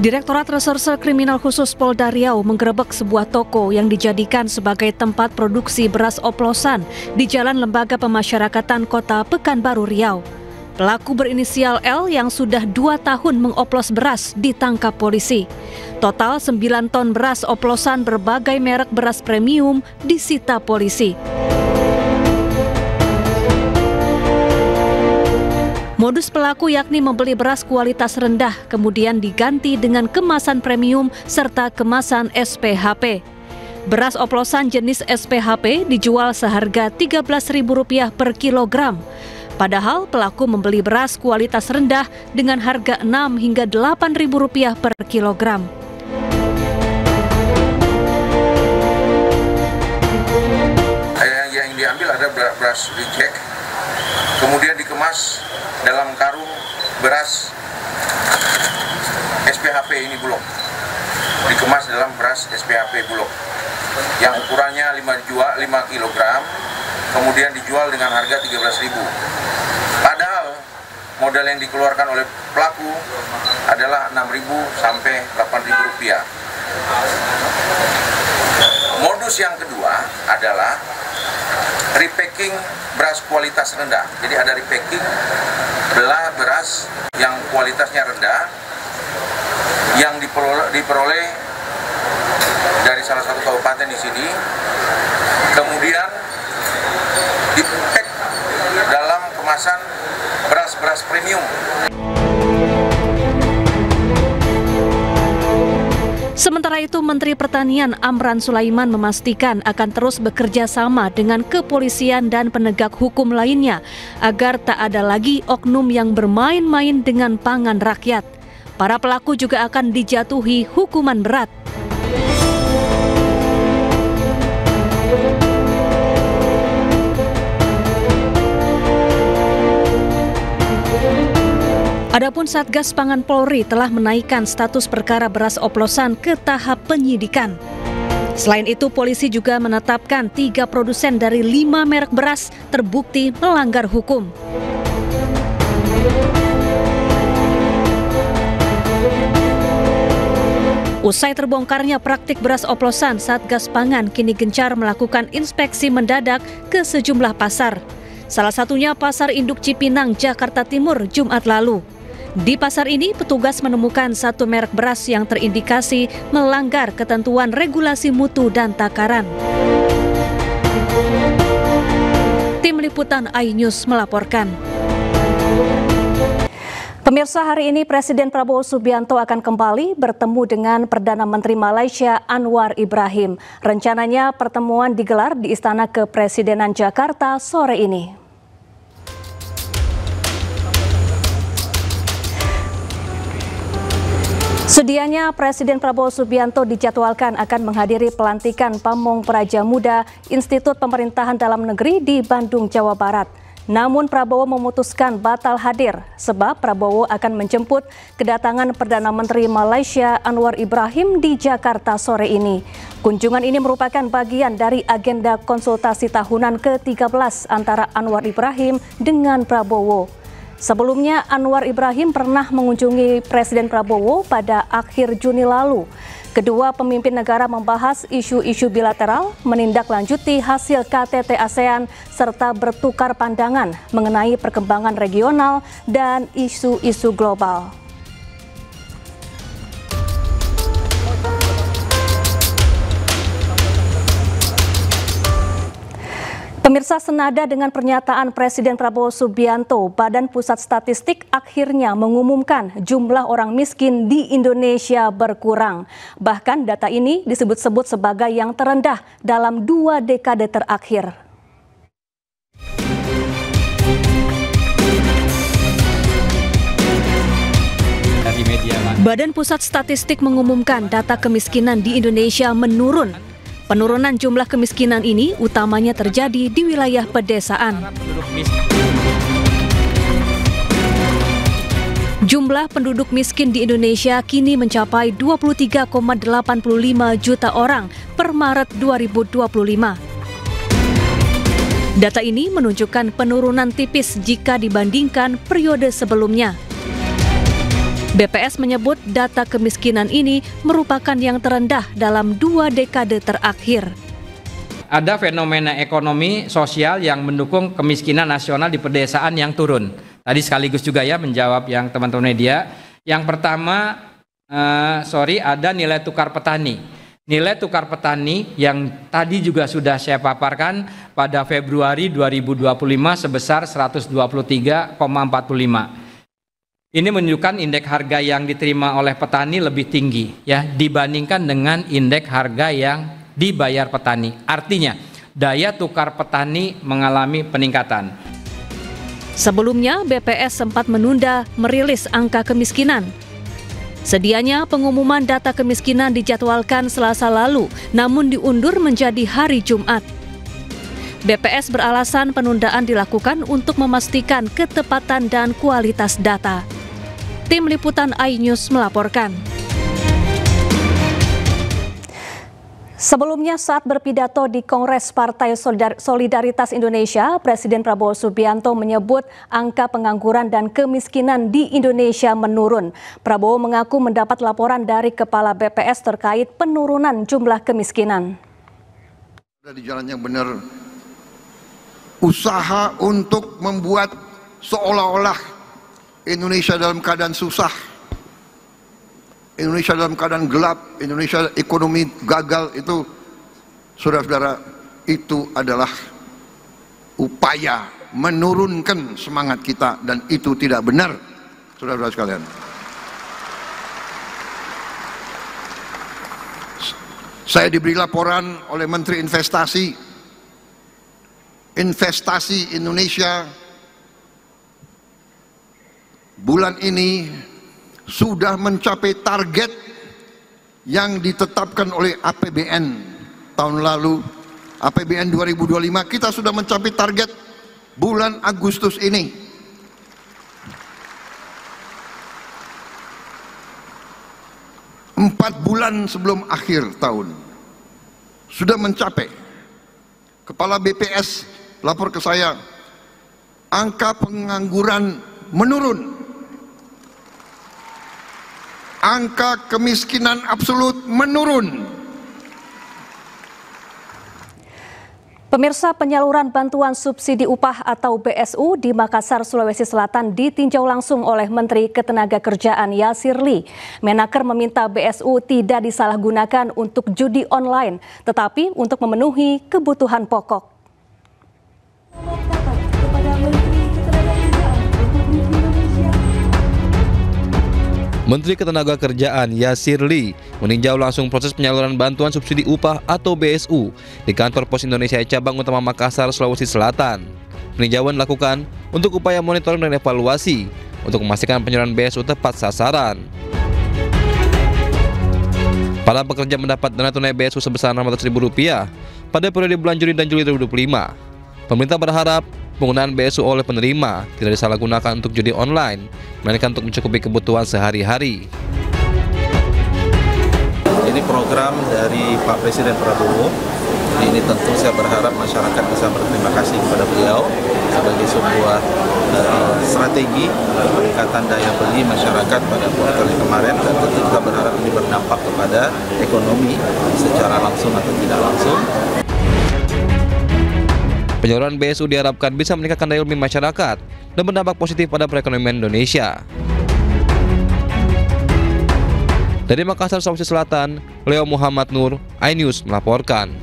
Direktorat Reserse Kriminal Khusus Polda Riau menggerebek sebuah toko yang dijadikan sebagai tempat produksi beras oplosan di Jalan Lembaga Pemasyarakatan Kota Pekanbaru Riau. Pelaku berinisial L yang sudah 2 tahun mengoplos beras ditangkap polisi. Total 9 ton beras oplosan berbagai merek beras premium disita polisi. Modus pelaku yakni membeli beras kualitas rendah, kemudian diganti dengan kemasan premium serta kemasan SPHP. Beras oplosan jenis SPHP dijual seharga Rp13.000 per kilogram. Padahal pelaku membeli beras kualitas rendah dengan harga Rp6 hingga Rp8.000 per kilogram. Yang diambil ada beras reject, kemudian dikemas dalam karung beras SPHP ini Bulog, dikemas dalam beras SPHP Bulog yang ukurannya 5 kg, kemudian dijual dengan harga Rp13.000. Padahal modal yang dikeluarkan oleh pelaku adalah Rp6.000 sampai Rp8.000. Modus yang kedua adalah repacking beras kualitas rendah. Jadi ada repacking beras yang kualitasnya rendah yang diperoleh dari salah satu kabupaten di sini, kemudian dipack dalam kemasan beras premium. Sementara itu, Menteri Pertanian Amran Sulaiman memastikan akan terus bekerja sama dengan kepolisian dan penegak hukum lainnya agar tak ada lagi oknum yang bermain-main dengan pangan rakyat. Para pelaku juga akan dijatuhi hukuman berat. Adapun Satgas Pangan Polri telah menaikkan status perkara beras oplosan ke tahap penyidikan. Selain itu, polisi juga menetapkan 3 produsen dari 5 merek beras terbukti melanggar hukum. Usai terbongkarnya praktik beras oplosan, Satgas Pangan kini gencar melakukan inspeksi mendadak ke sejumlah pasar. Salah satunya Pasar Induk Cipinang, Jakarta Timur, Jumat lalu. Di pasar ini, petugas menemukan 1 merek beras yang terindikasi melanggar ketentuan regulasi mutu dan takaran. Tim Liputan iNews melaporkan. Pemirsa, hari ini Presiden Prabowo Subianto akan kembali bertemu dengan Perdana Menteri Malaysia Anwar Ibrahim. Rencananya pertemuan digelar di Istana Kepresidenan Jakarta sore ini. Sedianya Presiden Prabowo Subianto dijadwalkan akan menghadiri pelantikan Pamong Praja Muda Institut Pemerintahan Dalam Negeri di Bandung, Jawa Barat. Namun Prabowo memutuskan batal hadir sebab Prabowo akan menjemput kedatangan Perdana Menteri Malaysia Anwar Ibrahim di Jakarta sore ini. Kunjungan ini merupakan bagian dari agenda konsultasi tahunan ke-13 antara Anwar Ibrahim dengan Prabowo. Sebelumnya, Anwar Ibrahim pernah mengunjungi Presiden Prabowo pada akhir Juni lalu. Kedua pemimpin negara membahas isu-isu bilateral, menindaklanjuti hasil KTT ASEAN, serta bertukar pandangan mengenai perkembangan regional dan isu-isu global. Pemirsa, senada dengan pernyataan Presiden Prabowo Subianto, Badan Pusat Statistik akhirnya mengumumkan jumlah orang miskin di Indonesia berkurang. Bahkan data ini disebut-sebut sebagai yang terendah dalam 2 dekade terakhir. Badan Pusat Statistik mengumumkan data kemiskinan di Indonesia menurun. Penurunan jumlah kemiskinan ini utamanya terjadi di wilayah pedesaan. Jumlah penduduk miskin di Indonesia kini mencapai 23,85 juta orang per Maret 2025. Data ini menunjukkan penurunan tipis jika dibandingkan periode sebelumnya. BPS menyebut data kemiskinan ini merupakan yang terendah dalam 2 dekade terakhir. Ada fenomena ekonomi sosial yang mendukung kemiskinan nasional di pedesaan yang turun. Tadi sekaligus juga ya menjawab yang teman-teman media. Yang pertama, ada nilai tukar petani. Nilai tukar petani yang tadi juga sudah saya paparkan pada Februari 2025 sebesar 123,45. Ini menunjukkan indeks harga yang diterima oleh petani lebih tinggi ya dibandingkan dengan indeks harga yang dibayar petani. Artinya, daya tukar petani mengalami peningkatan. Sebelumnya, BPS sempat menunda merilis angka kemiskinan. Sedianya pengumuman data kemiskinan dijadwalkan Selasa lalu, namun diundur menjadi hari Jumat. BPS beralasan penundaan dilakukan untuk memastikan ketepatan dan kualitas data. Tim Liputan iNews melaporkan. Sebelumnya saat berpidato di Kongres Partai Solidaritas Indonesia, Presiden Prabowo Subianto menyebut angka pengangguran dan kemiskinan di Indonesia menurun. Prabowo mengaku mendapat laporan dari Kepala BPS terkait penurunan jumlah kemiskinan. Di jalan yang benar, usaha untuk membuat seolah-olah Indonesia dalam keadaan susah, Indonesia dalam keadaan gelap, Indonesia ekonomi gagal, itu saudara-saudara, itu adalah upaya menurunkan semangat kita dan itu tidak benar, saudara-saudara sekalian. Saya diberi laporan oleh Menteri Investasi Indonesia bulan ini sudah mencapai target yang ditetapkan oleh APBN tahun lalu. APBN 2025 kita sudah mencapai target bulan Agustus ini. Empat bulan sebelum akhir tahun sudah mencapai. Kepala BPS lapor ke saya, angka pengangguran menurun, angka kemiskinan absolut menurun. Pemirsa, penyaluran bantuan subsidi upah atau BSU di Makassar, Sulawesi Selatan ditinjau langsung oleh Menteri Ketenagakerjaan Yasir Ly. Menaker meminta BSU tidak disalahgunakan untuk judi online, tetapi untuk memenuhi kebutuhan pokok. Menteri Ketenagakerjaan Yasir Ly meninjau langsung proses penyaluran bantuan subsidi upah atau BSU di kantor Pos Indonesia Cabang Utama Makassar, Sulawesi Selatan. Peninjauan dilakukan untuk upaya monitoring dan evaluasi untuk memastikan penyaluran BSU tepat sasaran. Para pekerja mendapat dana tunai BSU sebesar Rp600.000 pada periode bulan Juni dan Juli 2025. Pemerintah berharap penggunaan BSU oleh penerima tidak disalahgunakan untuk judi online, melainkan untuk mencukupi kebutuhan sehari-hari. Ini program dari Pak Presiden Prabowo. Ini tentu saya berharap masyarakat bisa berterima kasih kepada beliau sebagai sebuah strategi peningkatan daya beli masyarakat pada kuartal kemarin, dan tentu kita berharap ini berdampak kepada ekonomi secara langsung atau tidak langsung. Penyaluran BSU diharapkan bisa meningkatkan daya beli masyarakat dan berdampak positif pada perekonomian Indonesia. Dari Makassar, Sulawesi Selatan, Leo Muhammad Nur, iNews melaporkan.